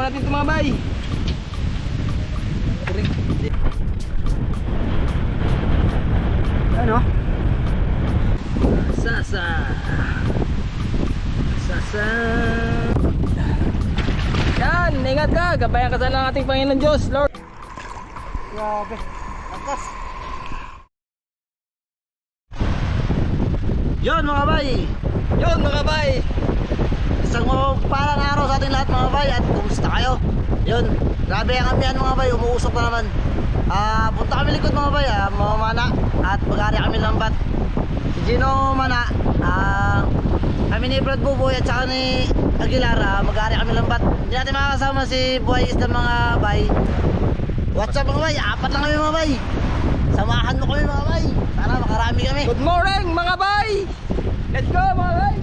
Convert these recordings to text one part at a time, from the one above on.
natin ito mga bay. Ano? Sasa. Yan, ingat ka. Gabayan ka sana ng ating Panginoon Diyos, Lord. Grabe. Lakas. Yun mga bay. Yun mga bay. Isang parang araw sa ating lahat mga bay. At kumusta kayo? Yun. Grabe ang ambihan mga bay. Umuusok na naman. Punta kami likod mga bay. Mamamana. At mag-ari kami lambat. Si Gino Mana. Kami ni Brad Buboy at saka ni Aguilar. Mag-ari kami lambat. Hindi natin makakasama si Buhay Isda mga bay. What's up mga bay? Apat lang kami mga bay. Samahan mo kami mga bay. Para makarami kami. Good morning mga bay. Let's go mga bay.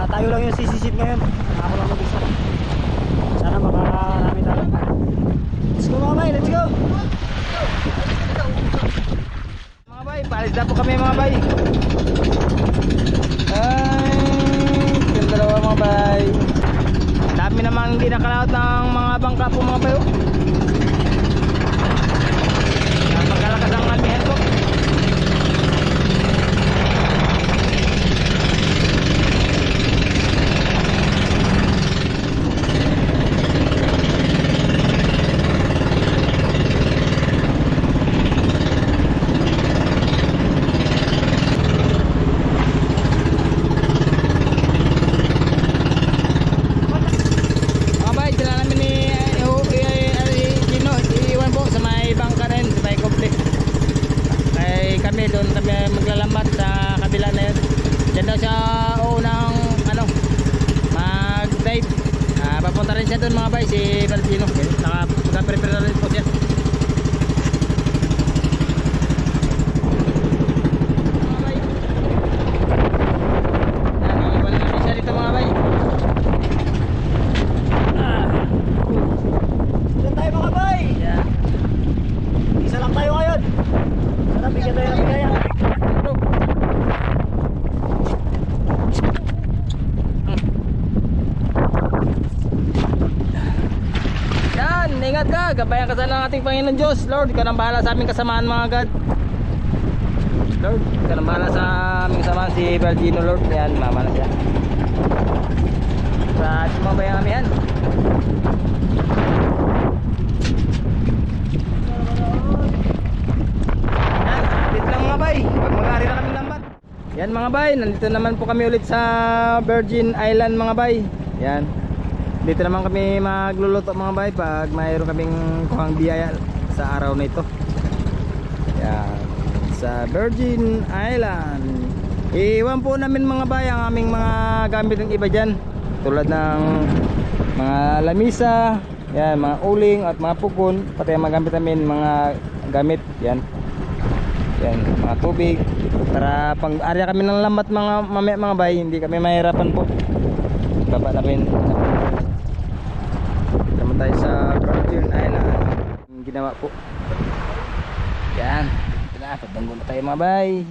Tayo lang yung sisisit ngayon. Ako lang mag-isa. Sana makarami tayo. Let's go mga bay, let's go. Mga bay, paalis na po kami mga bay. Ay, yung dalawa mga bay. Dami naman hindi nakalaot ng mga bangka po mga bay. Magkalakas ang amihan po. Doon kami maglalambat sa kabila na yun. Diyan daw siya unang mag-dive. Papunta rin siya doon mga bay, si Valentino. Naka-prepare na rin po siya. Mga bay. Iwan natin siya dito mga bay. Diyan tayo mga bay. Yeah. Isa lang tayo ngayon. Sana bigyan tayo ng bigaya. Yan, ingat ka. Gabayan ka sana ng ating Panginoon Diyos, Lord. Ikaw nang bahala sa aming kasamaan mga God. Lord, ikaw nang bahala sa aming kasamaan. Si Valentino Lord. Yan, mama na siya. Sa ating mga bayang kami yan. Pag mag-ari na kami lambat. Yan mga bay, nandito naman po kami ulit sa Virgin Island mga bay. Yan. Dito naman kami magluluto mga bay pag mayroon kaming kuhang biyaya sa araw na ito. Yan. Sa Virgin Island. Iwan po namin mga bay ang aming mga gamit ng iba dyan. Tulad ng mga lamisa, yan, mga uling at mga pukon. Pati ang mga gamit namin, mga gamit. Yan. Yan, mga tubig para pang area kami ng lambat mga bay, hindi kami mahirapan po. Baba namin naman tayo sa Virgin Island. Ginawa po. Yan, ito na, pabanggo na tayo mga bay.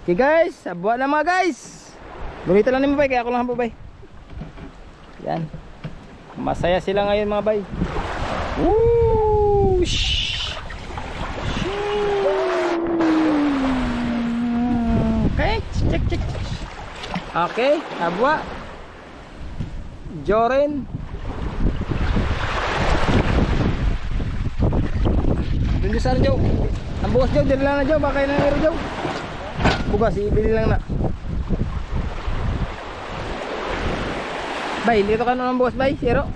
Okay guys, abuha na mga guys. Lumita lang naman bay, kaya ako lang po bay. Yan, masaya sila ngayon mga bay. Woo! Okay, check. Okay, abwa. Joren. Dito sa Joe. Ang bukas Joe, dili lang na Joe, baka na ngero Joe. Bukas ibili lang na. Bay, dito ka na ng bukas bay, zero.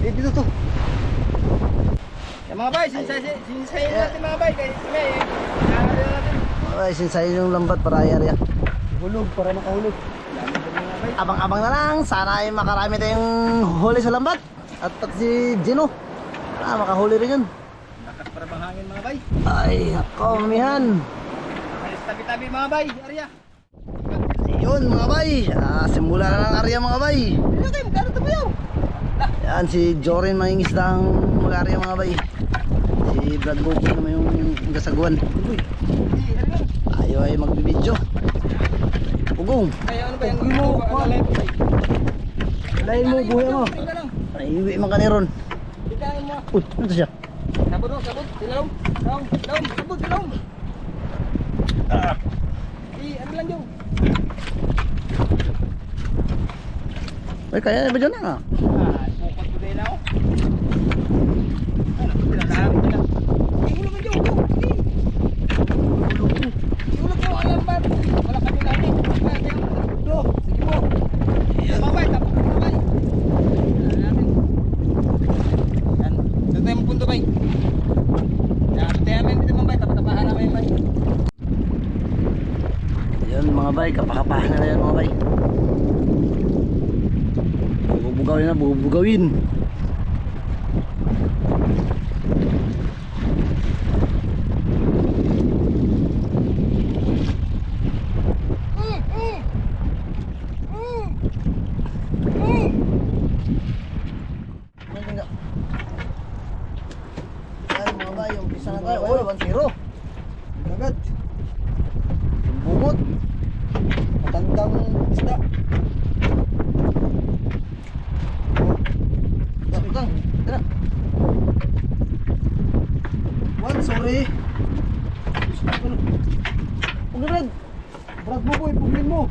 Dito to. Yan mga bay, sinsayin natin mga bay. Kaya may, natin. Okay, sinsayin yung lambat para area. Hulog, para makahulog. Abang-abang na lang. Sana ay makarami tayong huli sa lambat. At pati si Gino. Makahuli rin yun. Lakas para bang hangin mga bay. Ay, ako, mamihan. Alis tabi-tabi mga bay, Arya. Ayun mga bay. Simula na ng area mga bay. Ano kayo, magkano ito bayaw? Yan, si Jorin mangingisda ang mag-area mga bay. Si Brad Goku naman yung gasaguan. Uy, Ano lang? tayo ay magbibidyo. Pugong. Kaya ano ba yung mo? Lain mo, buhay mo. Tingnan lang. Ay, iwi man ka ni Ron. Tingnan mo. Uy, ano to siya? Sabot mo, sabot. Silong. Sabot, silong. Ano lang yung? Ay, kaya na ba dyan na? Pukot ko din ako. Ano, pinalahan ko na. Ihulog mo yung. Ihulog mo, alam ba? Wala kami namin. Do, sige mo. Mamay, tapos ko mamay. Yan. Ito tayo mo punto, bay. Yan, tayo namin dito, mamay. Tapatapahan namin, bay. Ayun mga bay, kapakapahan na yan mga bay. Bubugawin na, bubugawin. Yan mga bay, umpisa na tayo. Oy, 1-0. Agad. Bumot. Matandang isda. Utang. Tara. Sorry. Pagdarad. Brad mo boy, pugin mo.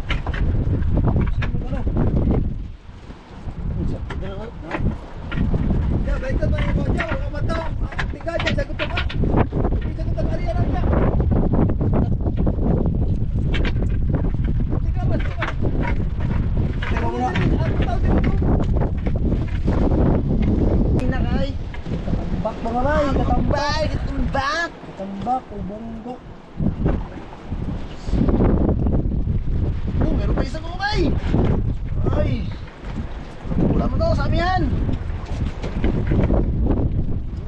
Ya, baik ka ba yung kanya? Wala mata. Tiga dyan, sagot ka ba? Hindi sagot ang ariya lang niya. Tiga ba? Tiga mo na. Ang tawag din mo. Inakay. Katambak mga bay, katambak. Katambak. Katambak, ubonggok. Meron pa isang umay. Ay. Wala mo daw sa amin yan.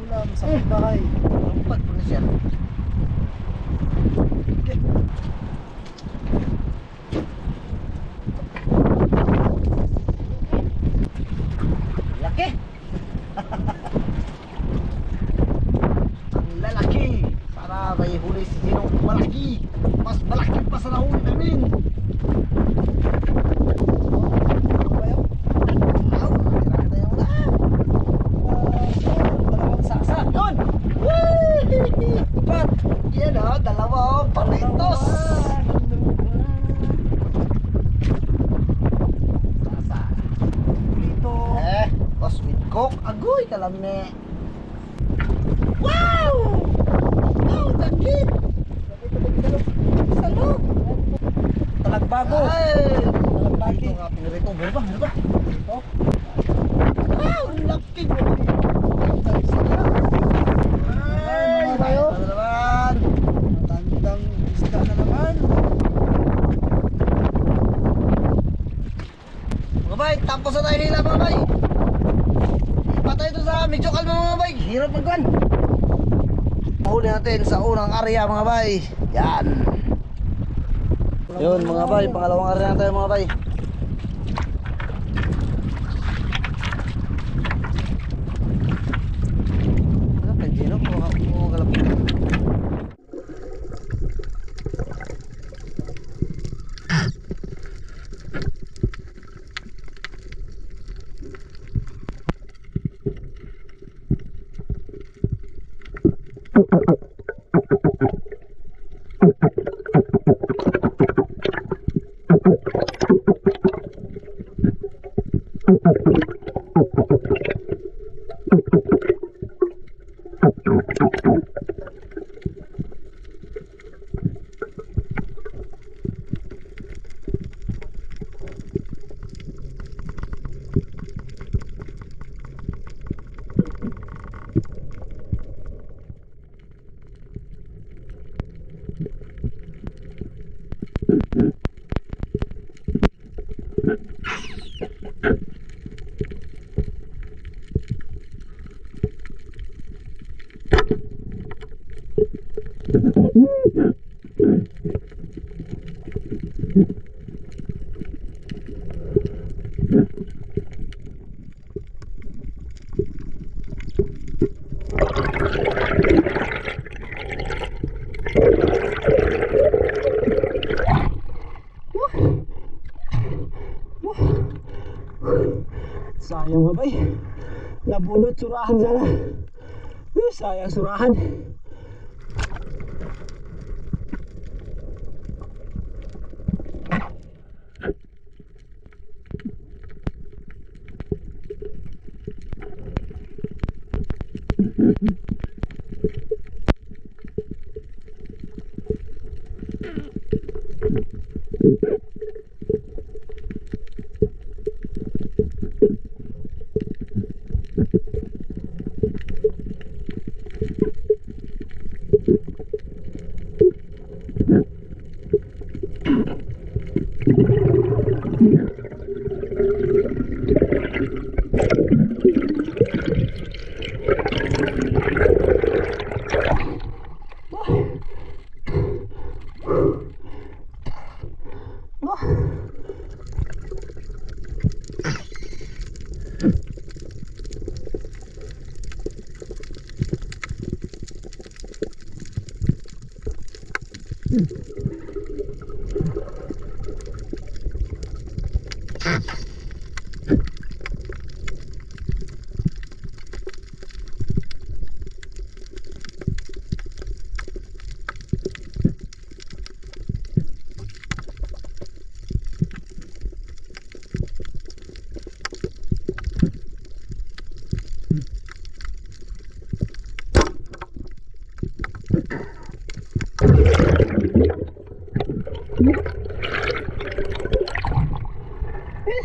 Ulam sa bahay. Lompat po na siya. Laki. Ang lalaki. Para may huli si Ginong malaki. Mas malaki pa sa nahuli namin. Dalawang saksa. Yun! But, yan o, dalawa paritos. Sasa. Dito. Tapos with coke, agoy, kalami. Wow! Wow, dagit! Salo! Talagbago. Ay! Talagbagi. Ito nga, pinirito. Meron ba? Meron ba? Ito. Wow, ang laki! Ay, bayo. ano naman? Matandang isda na naman. Mga bay, tapos na tayo hila mga bay. Patay ito sa medyo kalma mga bay. Hirap magwan. Huli natin sa unang area mga bay. Yan. Yun mga bay, pangalawang area na tayo mga bay. Ano kay Gino? Kung galapin. Sayang ba bay? Nabulot surahan sana. Sayang surahan.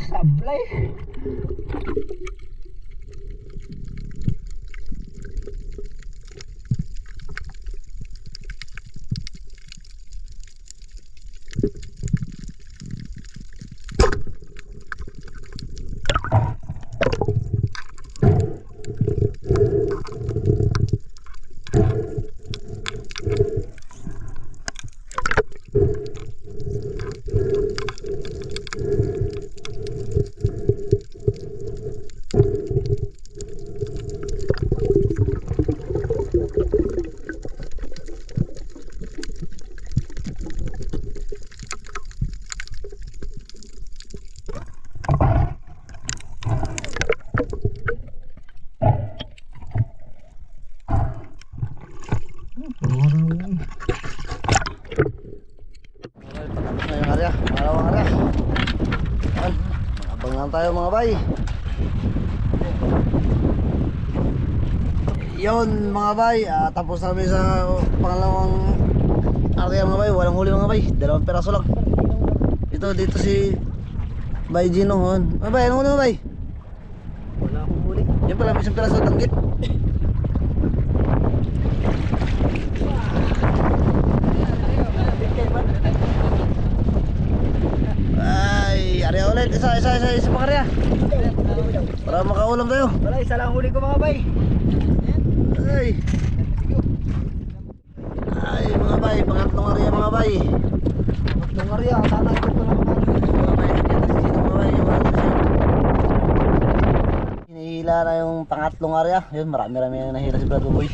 Sablay. Abang lang tayo mga bay. Yun mga bay, tapos namin sa pangalawang area mga bay. Walang huli mga bay, 2 peraso lang. Dito si Bay Gino hon. Mga bay, anong huli mga bay? Wala akong huli. Yan pala, may 1 peraso tanggit. Ay, area ulit. Isa pa karya. Para makaulam tayo. Wala, isa lang huli ko mga bay. Ay mga bay, pangatlong area mga bay. Pangatlong area, sana ito ko lang Mga bay, dito si Gino mga bay. Hinihila na yung pangatlong area. Yun, marami-rami na nahila si Brad Boy.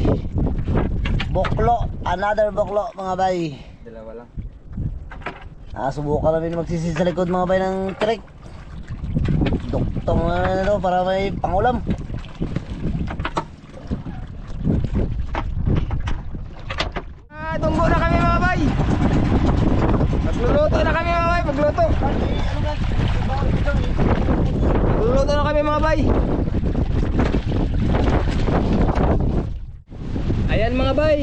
Boklo, another boklo mga bay. Dalawa lang. Subukan namin magsisid sa likod mga bay ng trek. Duktong na ito para may pangulam. Tunggo na kami mga bay. Magluluto na kami mga bay, magluto. Magluluto na kami mga bay. Ayan mga bay.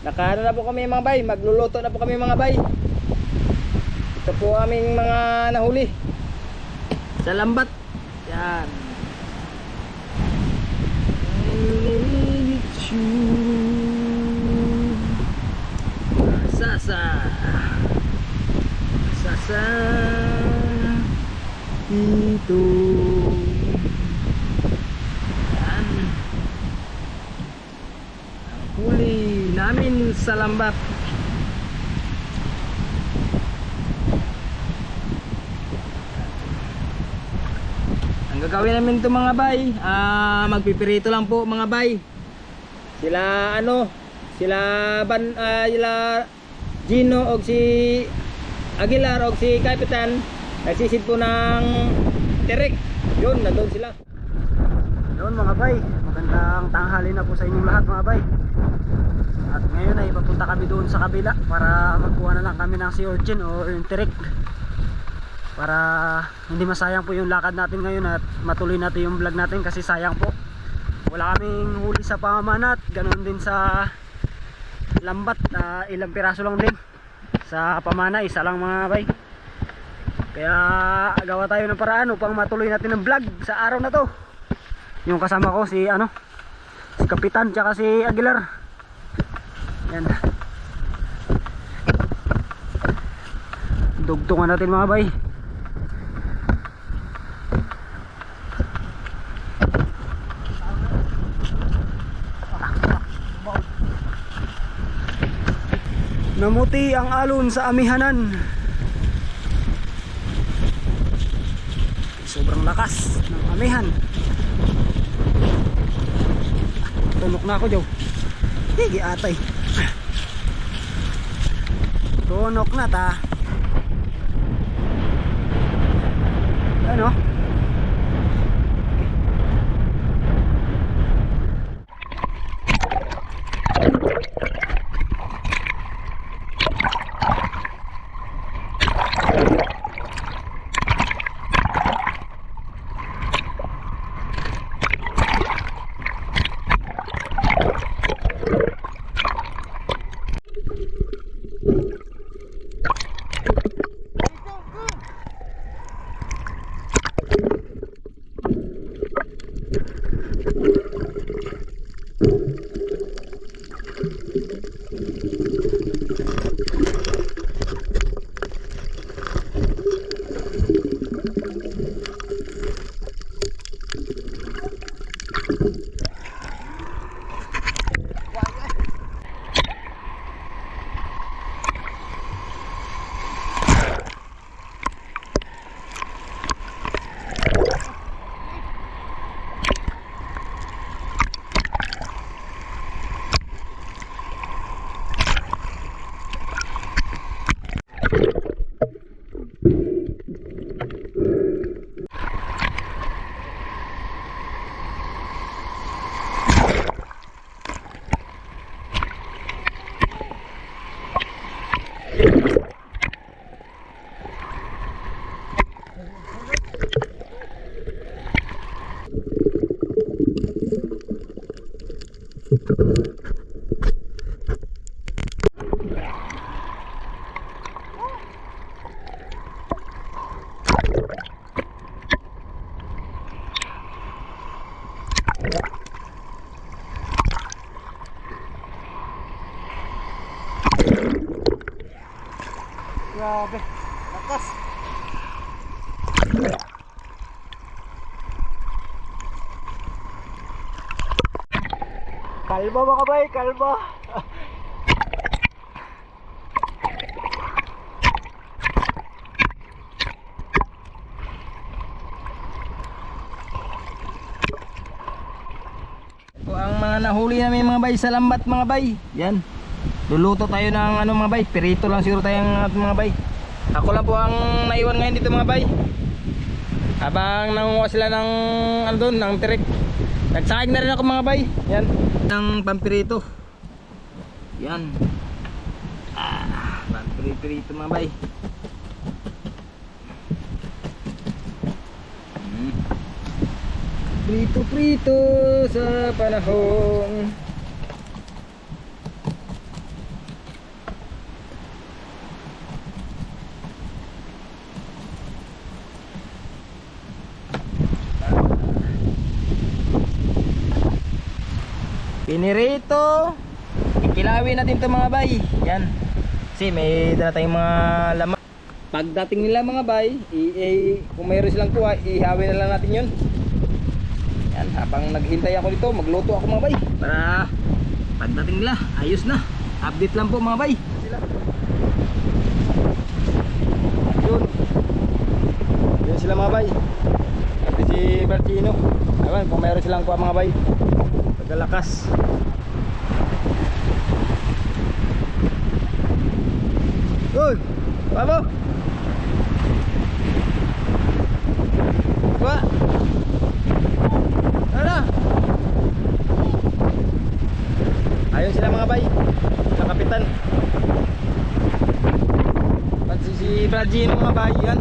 Nakaano na po kami mga bay, magluluto na po kami mga bay. Ito po aming mga nahuli sa lambat. Yan. Sasa ito. Yan. Ang huli namin sa lambat. Ang gagawin namin ito mga bay, magpipirito lang po mga bay. Sila Gino o si Aguilar o si Kapitan nagsisid po ng tirik. Yun, nandun sila. Yun mga bay, magandang tanghali na po sa inyong lahat mga bay. At ngayon ay papunta kami doon sa kabila para magkuha na lang kami ng sea urchin o yung tirik, para hindi masayang po yung lakad natin ngayon at matuloy natin yung vlog natin, kasi sayang po wala kaming huli sa pamamanat. Ganoon din sa lambat, ilang piraso lang din sa pamana, isa lang mga bay. Kaya gawa tayo ng paraan upang matuloy natin ang vlog sa araw na to. Yung kasama ko si Kapitan tsaka si Aguilar. Yan, dugtungan natin mga bay. Namuti ang alon sa amihanan. Sobrang lakas ng amihan. Tunok na ako, Joe. Higi atay. Tunok na ta. Ano? Grabe, lakas. Kalma mga bay, kalma. Ito ang mga nahuli namin mga bay sa lambat mga bay. Yan. Luluto tayo ng mga bay, pirito lang siguro tayong mga bay. Ako lang po ang naiwan ngayon dito mga bay. Habang nanguha sila ng ng tirik. Nagsaing na rin ako mga bay. Yan, ng pampirito. Yan. Pampirito mga bay. Prito sa panahon. Pinirito. Ikilawin natin ito mga bay. Yan. Kasi may dala tayong mga laman. Pagdating nila mga bay, kung mayroon silang kuha, ihawin na lang natin yun. Yan. Habang naghintay ako dito, magluto ako mga bay. Para pagdating nila, ayos na. Update lang po mga bay. Yun. Yun sila mga bay. At si Bertino. Ayun, kung mayroon silang kuha mga bay. Pagkalakas. Uy! Pabo! Kuha! Ano? Ayun sila mga bay. Sila kapitan. Pati si Bertino mga bay yan.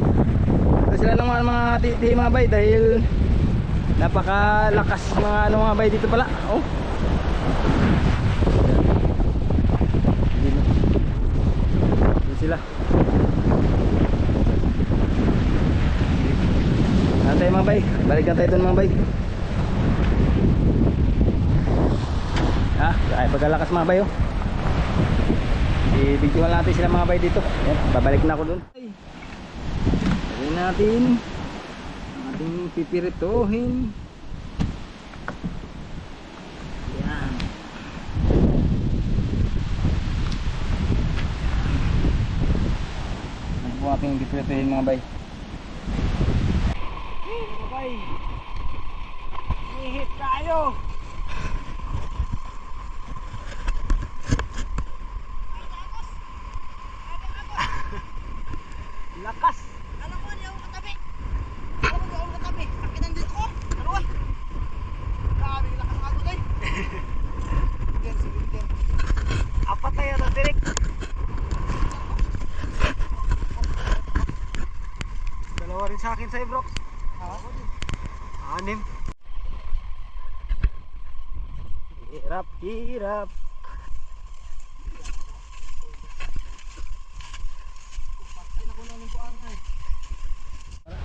Ito sila ng mga titi mga bay dahil napakalakas mga ano mga bay dito pala. Oh. Yan sila. Antay mga bay, balikan tayo dun mga bay. Ay pagkalakas mga bay oh. I-videoan natin sila mga bay dito. Yan, babalik na ako dun. Gawin natin ang ating pipirituhin. Yan. Ano po ating pipirituhin mga bay? Mga bay, ihit tayo. Lakas. Alam ko, hindi ako katabi. Alam ko, ako katabi. Sakit ang dito ko. Ano ba? Grabe, lakas ng agod eh. Sige. Apat tayo na direct. Dalawa rin sa akin sa Ibrox. Ako din. 6. Hirap, hirap.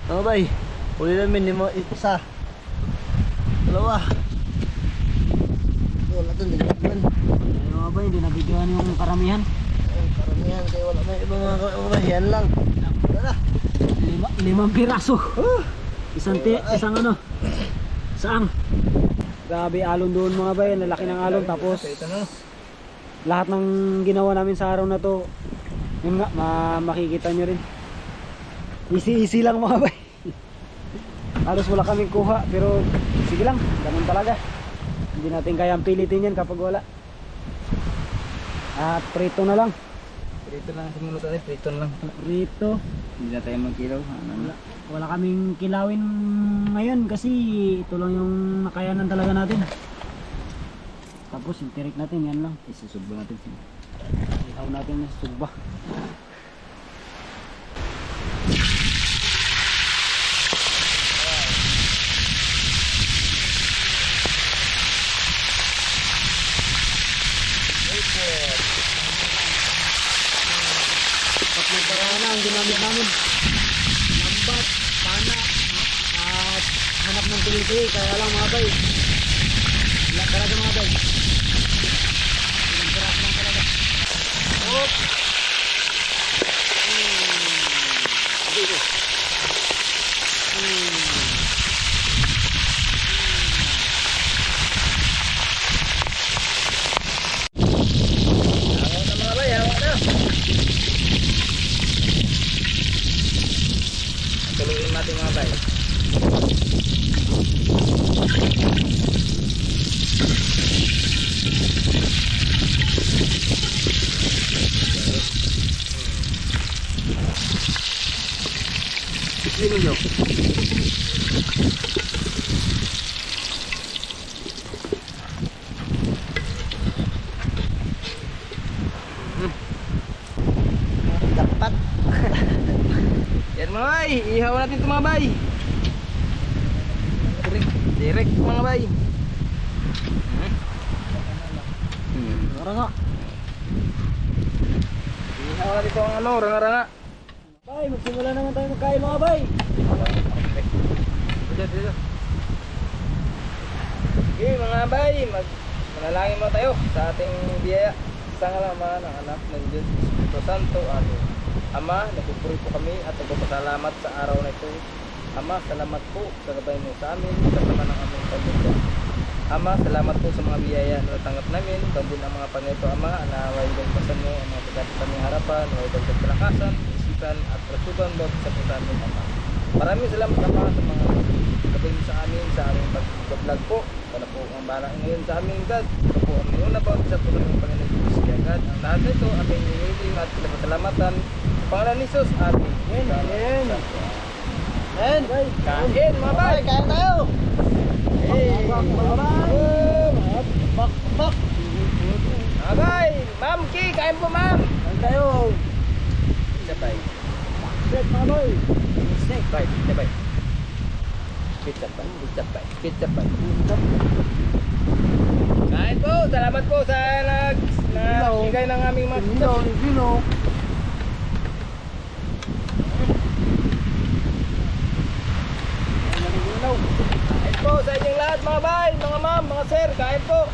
Ano ba uli namin isa. Dalawa. Wala doon, hindi naman. Ano nga ba, hindi nabigyan yung karamihan. Karamihan kayo, wala may ibang mga yan lang. Wala. 5 piraso. Isang ano. Saang. Grabe alon doon mga bay, lalaki ng alon. Tapos lahat ng ginawa namin sa araw na to, yun nga, makikita nyo rin. Easy lang mga bay. Halos wala kaming kuha, pero sige lang, ganun talaga. Hindi natin kayang pilitin yan kapag wala. At prito na lang. Prito lang sa minuto tayo, prito lang. Prito. Hindi na tayo magkilaw. Wala kaming kilawin ngayon kasi ito lang yung nakayanan talaga natin. Tapos yung tirik natin, yan lang. Isusugba natin. Ihaw natin yung sugba. Tatlong paraan na ang ginamit namin. Lambat, pana, at hanap ng tuloy-tuloy. Kaya lang mga bay, wala talaga mga bay. Ilang piraso lang talaga. Hop! Dito. Hawak na mga bay, hawak na. Tuluin natin mga bay. Sino nyo? Dapat. Yan mga bay, ihaw natin ito mga bay. Direct mga bay. Tara nga. Ihaw natin ito ang ano, ranga-ranga. Bay, magsimula naman tayo magkain mga bay. Dito. Okay mga bay, manalangin mo tayo sa ating biyaya. Sa ngalaman ng anak ng Diyos Espiritu Santo. Amen. Ama, nagpupuri po kami at nagpapasalamat sa araw na ito. Ama, salamat po sa gabay mo sa amin, sa naman ng aming pamilya. Ama, salamat po sa mga biyaya na natanggap namin. Bandin ang mga Panginoon, Ama, naway ligtasan mo ang mga pagkat sa aming harapan, naway dagdag kalakasan, isipan at rasugan bawat isa po sa amin, Ama. Maraming salamat, Ama, sa mga gabay mo sa amin sa aming pag-vlog po. Para po ang balang ngayon sa aming God. Ito po ang una po sa po ng Panginoon Jesus kaya God. Ang lahat nito aming hinihiling at pinapasalamatan. Pangalan ni Jesus, amin. Amen. Amen. Kain mga bay! Kain tayo. Hey! Bak, bak. Mga bay! Ma'am Ki! Kain po ma'am! Kain tayo. Pizza bay. Steak, mamoy. Snake bay. Pizza bay. Pizza bay. Pizza bay. Pizza bay. Kain po! Salamat po sa nagbigay ng aming mga Vino. Kain po sa inyong lahat mga bay, mga ma'am, mga sir, kain po.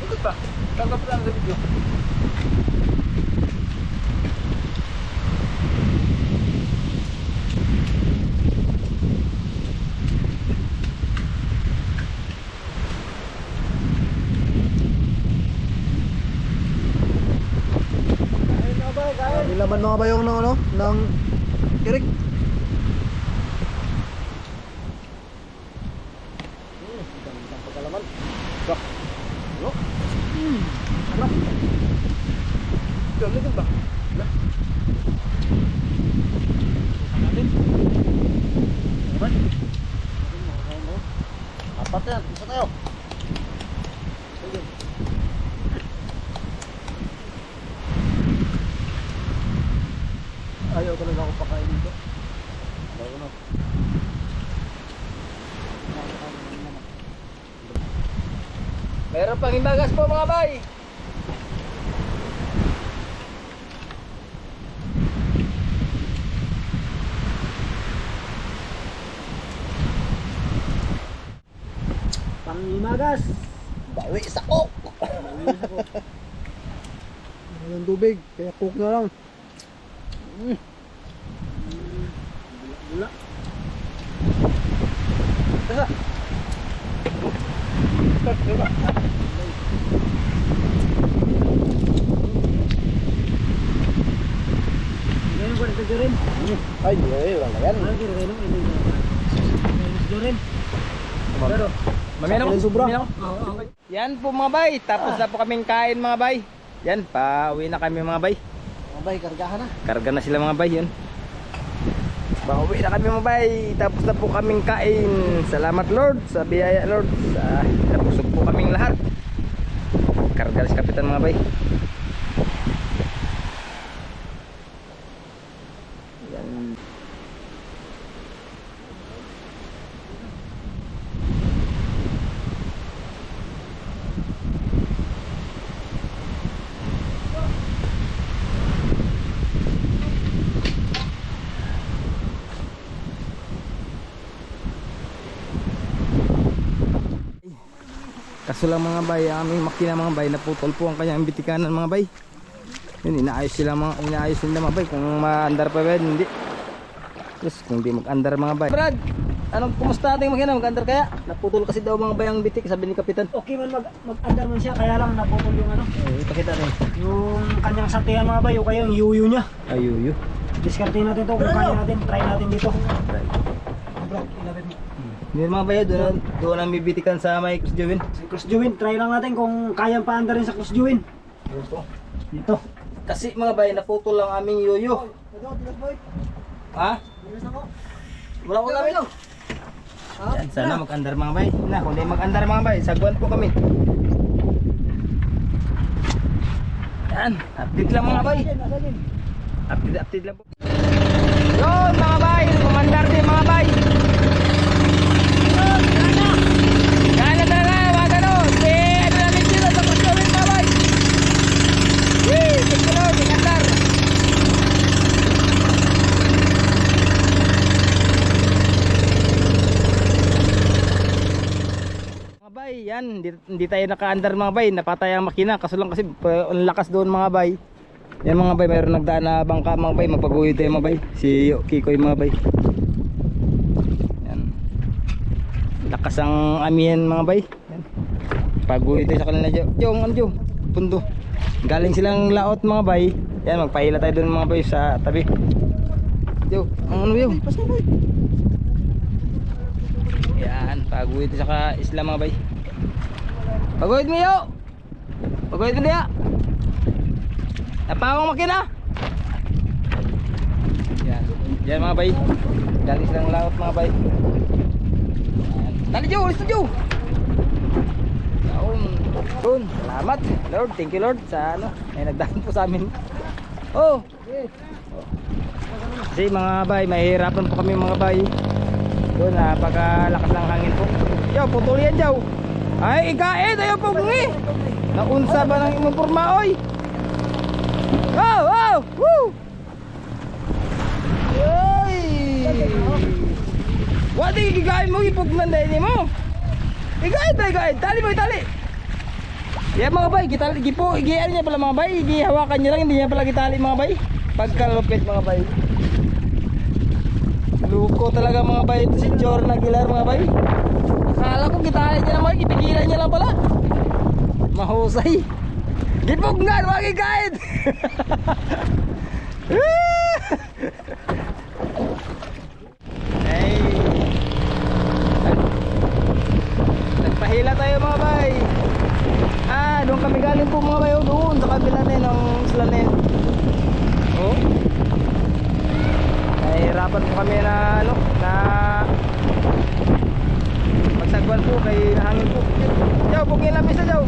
Ikot pa, tanggap lang sa video. Nilaman mga bayong ng ano? Ng kirik. Gandang pagkalaman. Bak. Yo. Sarap. Dami din ba? Wala. Natin. Naman. Apat yan. Isa tayo. Ayaw talaga ako pakain dito. Ayaw na. Meron pang imbagas po mga bay. Pangimagas. Bawi sa cook. Walang tubig, kaya cook na lang. Gula. Tasa. Ganyan ko rin rin. Ay, wala yan. Ano kira kayo nung ilig? Rin. Pero, mamaya Sakto na sobra. Yan po mga bay, tapos na po kaming kain mga bay. Yan, pauwi na kami mga bay. Mabay, kargahan na. Karga na sila mga bay yun. Pauwi na kami mga bay, tapos na po kaming kain. Salamat Lord, sa biyaya Lord. Napusog po kaming lahat. Karga na si Kapitan mga bay. Yan. Kaso lang mga bay, ang aming makina mga bay, naputol po ang kanyang bitikanan mga bay. Yun, inaayos nila mga bay, kung ma-andar pa ba hindi. Yes, kung di mag-andar mga bay. Brad, anong kumusta ating makina? Mag-andar kaya? Naputol kasi daw mga bay ang bitik, sabi ni Kapitan. Okay man mag-andar man siya, kaya lang naputol yung ano. Ipakita rin. Yung kanyang satihan mga bay, o kaya yung yuyu niya. Ayuyo. Discarte natin to, kung kaya natin, try natin dito. Bro, ilapit mo. Yun mga bay, doon ang bibitikan sa may Chris Jovin. Si Cross Juwin, try lang natin kung kayang paandarin sa Cross Juwin. Dito. Kasi mga bay, naputol ang aming yoyo. Ha? Wala ko kami. Yan, sana mag-andar mga bay. Na, kung di mag-andar mga bay, sagwan po kami. Yan, update lang mga bay. Update lang po. Yun mga bay, kumandar din mga bay. Gana talaga, wag ano. Ano namin dito sa Kusyawin mga bay. Wee, tignan, kumandar. Mga bay, yan, hindi tayo naka-andar mga bay, napatay ang makina. Kaso lang kasi ang lakas doon mga bay. Yan mga bay, mayroon nagdaan na bangka mga bay. Magpaguyod tayo mga bay. Si Kikoy mga bay. Yan. Lakas ang amihan mga bay. Yan. Paguyod tayo sa kanila. Jong, ano Jong? Pundo. Galing silang laot mga bay. Yan, magpahila tayo doon mga bay sa tabi. Jong, ano Jong? Yan, paguyod tayo sa isla mga bay. Paguyod mo yo. Paguyod mo diya. Napawang makina. Yan. Yan mga bay. Galing silang laot mga bay. Yan. Dali Joe, ulis na Joe. Yun. Salamat Lord, thank you Lord sa ano, ay nagdaan po sa amin. Oh. Kasi mga bay, mahihirapan po kami mga bay. Doon napakalakas ng hangin po. Yo, putol yan Joe. Ay, ikain tayo po ngi. Naunsa ba ng imong porma oy? Wow, wow, woo! Yoy! Wala gigain mo, ipugnan dahil mo. Igain, tali mo, tali. Yan mga bay, gipo, igian niya pala mga bay. Igihawakan niya lang, hindi niya pala gitali mga bay. Pagkalupit mga bay. Luko talaga mga bay, ito si Jor Aguilar mga bay. Akala ko gitali niya naman, ipigilan niya lang pala. Mahusay. Gipugnan, wag i-guide. Hey. Nagpahila tayo mga bay. Doon kami galing po mga bay. Doon sa kabila na yun, ang isla na yun. Oh. Nahihirapan po kami na ano, na magsagwan po kay hangin po. Jaw, bugin lang isa Jaw.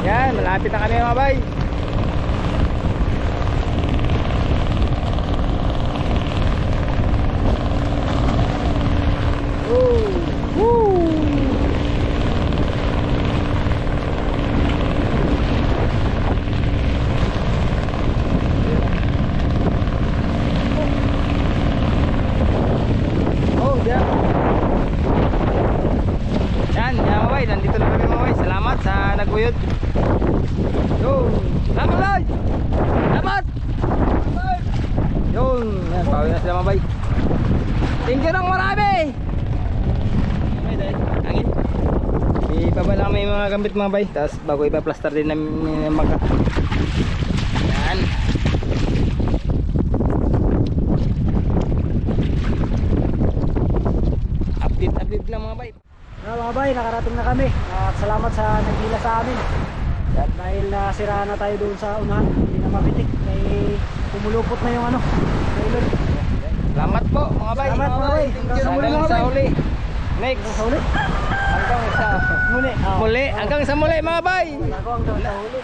Yan, malapit na kami mga bay. Nandito na kami mga bay. Salamat sa naguyod. Yun. Salamat bay. Salamat. Yun. Yan, pawi na sila mga bay. Thank you ng marami. May dahil. Angin. ibaba lang kami yung mga gamit mga bay. Tapos bago ipa-plaster din namin yung mga. Yan. Update lang mga bay. Mga bay, nakarating na kami. At salamat sa nagdila sa amin. At dahil nasira na tayo doon sa unahan, hindi na mapitik. Kaya pumulupot na yung ano. Trailer. Salamat po mga bay. Salamat mga bay. Hanggang sa uli. Next. Sa huli. Hanggang sa Muli. muli. Hanggang sa muli mga bay. Ako ang sa huli.